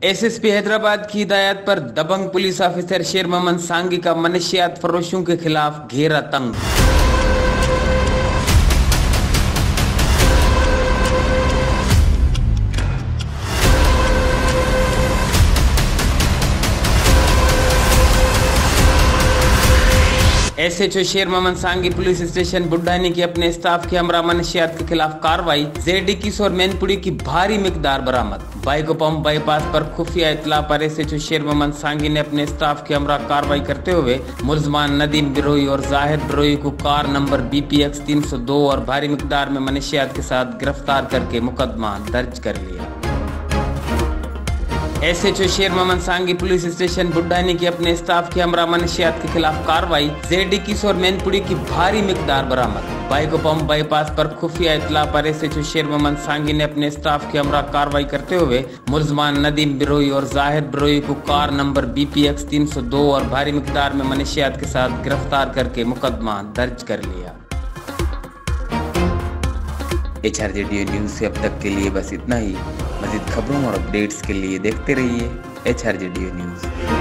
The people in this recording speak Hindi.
एसएसपी हैदराबाद की हिदायत पर दबंग पुलिस ऑफिसर शेर मोहम्मद सांगी का मनशियात फरोशों के खिलाफ घेरा तंग। एसएचओ शेर मोहम्मद सांगी पुलिस स्टेशन बुड्ढानी की अपने स्टाफ के हमरा मनशियात के खिलाफ कार्रवाई। जेड21 और मैनपुरी की भारी मिकदार बरामद। बाइको पंप बाईपास पर खुफिया इतला पर एसएचओ शेर मोहम्मद सांगी ने अपने स्टाफ के हमरा कार्रवाई करते हुए मुल्जमान नदीम बिरोई और जाहिद बिरोई को कार नंबर BPX 302 और भारी मिकदार में मनशियात के साथ गिरफ्तार करके मुकदमा दर्ज कर लिया। एसएचओ शेर मोहम्मद सांगी पुलिस स्टेशन बुड्ढानी के अपने स्टाफ के हमरा मनशियात के खिलाफ कार्रवाई। जेड21 और मैनपुरी की भारी मिकदार बरामद। बाइको पंप बाईपास पर खुफिया इतला पर एसएचओ शेर मोहम्मद सांगी ने अपने स्टाफ के हमरा कार्रवाई करते हुए मुल्जमान नदीम बिरोई और जाहिद बिरोई को कार नंबर BPX 302 और भारी मिकदार में मनशियात के साथ गिरफ्तार करके मुकदमा दर्ज कर लिया। HRJDO न्यूज से अब तक के लिए बस इतना ही। मज़ीद खबरों और अपडेट्स के लिए देखते रहिए HRJDO न्यूज।